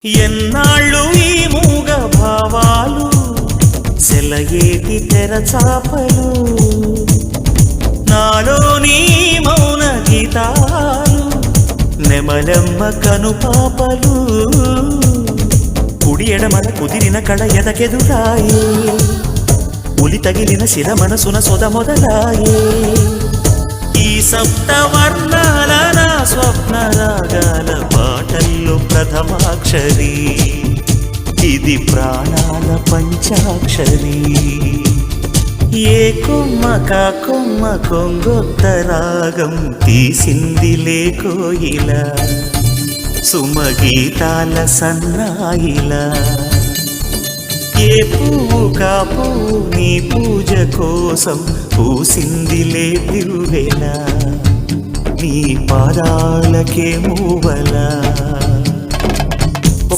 ఎన్నాళ్ళు ఈ మూగ భావాలు సెలయేటి తెరచాపలు నాలోని మౌన గీతాలు నెమలమ్మ కనుపాపలు కుడి ఎడమల కుదిరిన కళ ఎదకెదురాయే ఉలి తగిలిన శిర మనసున సొద మొదలాయే ఈ సప్తవర్ణాల నా స్వప్న రాగాల పాటల్లో ప్రథమాక్షరి ఇది ప్రాణాల పంచాక్షరి ఏ కొమ్మ కా కొమ్మ కొంగొత్త రాగం తీసిందిలే కోయిల సుమగీతాల సన్నాయిలా ఏ పువ్వు కా పువ్వు నీ పూజ కోసం పూసిందిలే దివ్వెల నీ పాదాలకే మూవలా